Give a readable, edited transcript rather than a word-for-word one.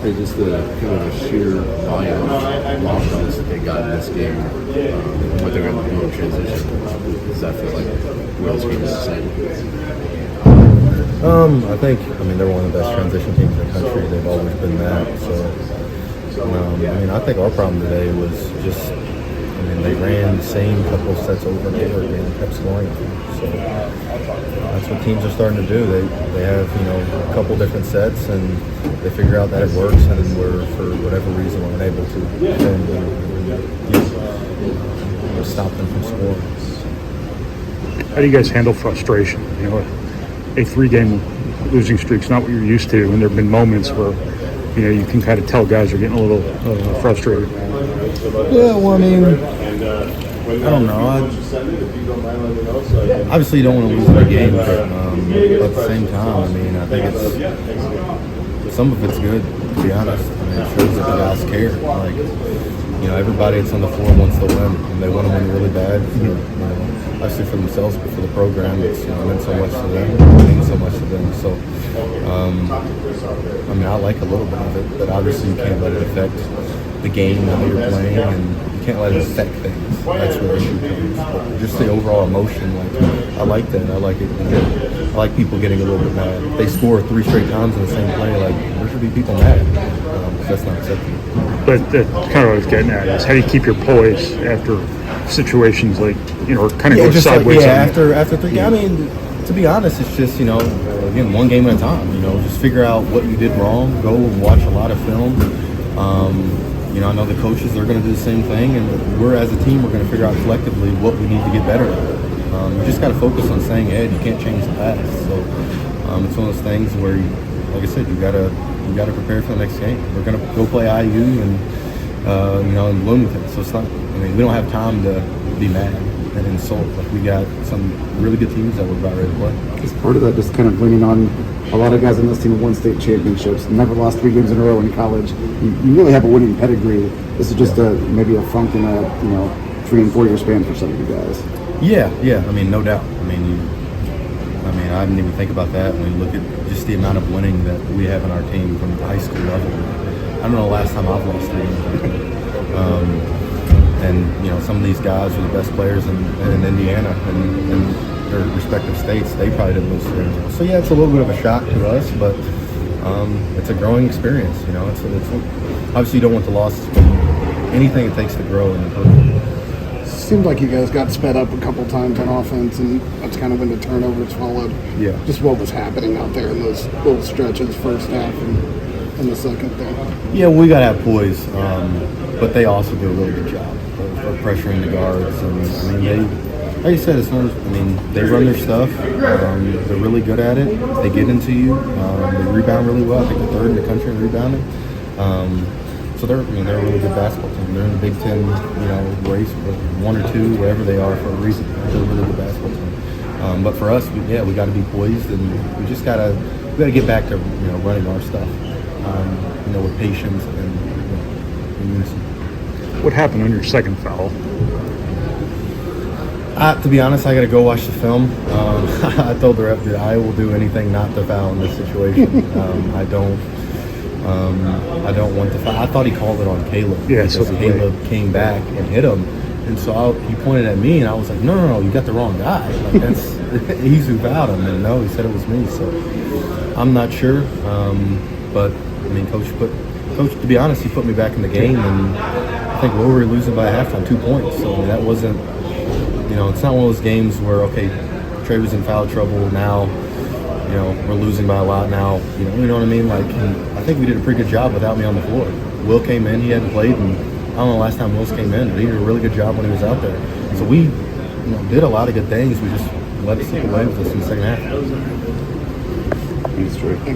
Hey, just the kind of the sheer volume of offense that they got in this game, what they're going to do in transition. Does that feel like where this game is decided? They're one of the best transition teams in the country. They've always been that. So, I think our problem today was just, they ran the same couple of sets over and over again and kept scoring. So that's what teams are starting to do. They have, a couple different sets and they figure out that it works, and then we're, for whatever reason, we're unable to stop them from scoring. How do you guys handle frustration? A 3-game losing streak's not what you're used to, and there have been moments where you can kind of tell guys are getting a little frustrated. Yeah, well, I don't know. Obviously, you don't want to lose every game, but at the same time, I think it's some of it's good, to be honest. It shows that the guys care. Everybody that's on the floor wants to win, and they want to win really bad. Obviously for themselves, but for the program, it's meant so much to them. It means so much to them. So, I like a little bit of it, but obviously you can't let it affect the game how you're playing, and you can't let it affect things. That's where the issue comes. But just the overall emotion, I like that. I like it. I like people getting a little bit mad. If they score 3 straight times in the same play, there should be people mad. That's not acceptable. But that's kind of what I was getting at is how do you keep your poise after situations kind of go sideways? After 3 games. To be honest, it's just, again, one game at a time. Just figure out what you did wrong. Go and watch a lot of film. I know the coaches are going to do the same thing, and we're, as a team, we're going to figure out collectively what we need to get better at. You just got to focus on staying ahead. You can't change the past. So it's one of those things where, like I said, you got to prepare for the next game. We're going to go play IU and in Bloomington. So it's not. We don't have time to be mad and insult. We got some really good teams that we're about ready to play. Is part of that just kind of leaning on a lot of guys on this team have won state championships, never lost 3 games in a row in college. You really have a winning pedigree. This is just maybe a funk in a 3 and 4 year span for some of you guys. Yeah. No doubt. I didn't even think about that when you look at just the amount of winning that we have in our team from the high school level. I don't know the last time I've lost 3 games. Some of these guys are the best players in Indiana and their respective states. They probably didn't lose 3 games. So yeah, it's a little bit of a shock to us, but it's a growing experience. It's obviously you don't want the losses, but anything it takes to grow and improve. Seemed like you guys got sped up a couple times on offense, and that's kind of when the turnovers followed. Yeah. Just what was happening out there in those little stretches, first half and the second there. Yeah, we got to have poise, but they also do a really good job of pressuring the guards. And they, like you said, as far as they run their stuff. They're really good at it. They get into you. They rebound really well. I think they're 3rd in the country in rebounding. So they're a really good basketball team. They're in the Big Ten, race for 1 or 2, wherever they are, for a reason. They're a really good basketball team. But for us, we got to be poised, and we just gotta get back to running our stuff, with patience and unison. What happened on your second foul? To be honest, I got to go watch the film. I told the ref that I will do anything not to foul in this situation. I don't want to foul. I thought he called it on Caleb. Yeah, because Caleb came back and hit him, and so he pointed at me, and I was like, no, you got the wrong guy. That's he's who fouled him, and no, he said it was me. So I'm not sure, but Coach, to be honest, he put me back in the game, and I think we were losing by half on 2 points. So that wasn't, it's not one of those games where Trey was in foul trouble now. We're losing by a lot now. You know what I mean? I think we did a pretty good job without me on the floor. Will came in, he hadn't played, and I don't know the last time Will came in, but he did a really good job when he was out there. So we, did a lot of good things. We just let it slip away with us in the second half. Thanks, Trey. Thanks.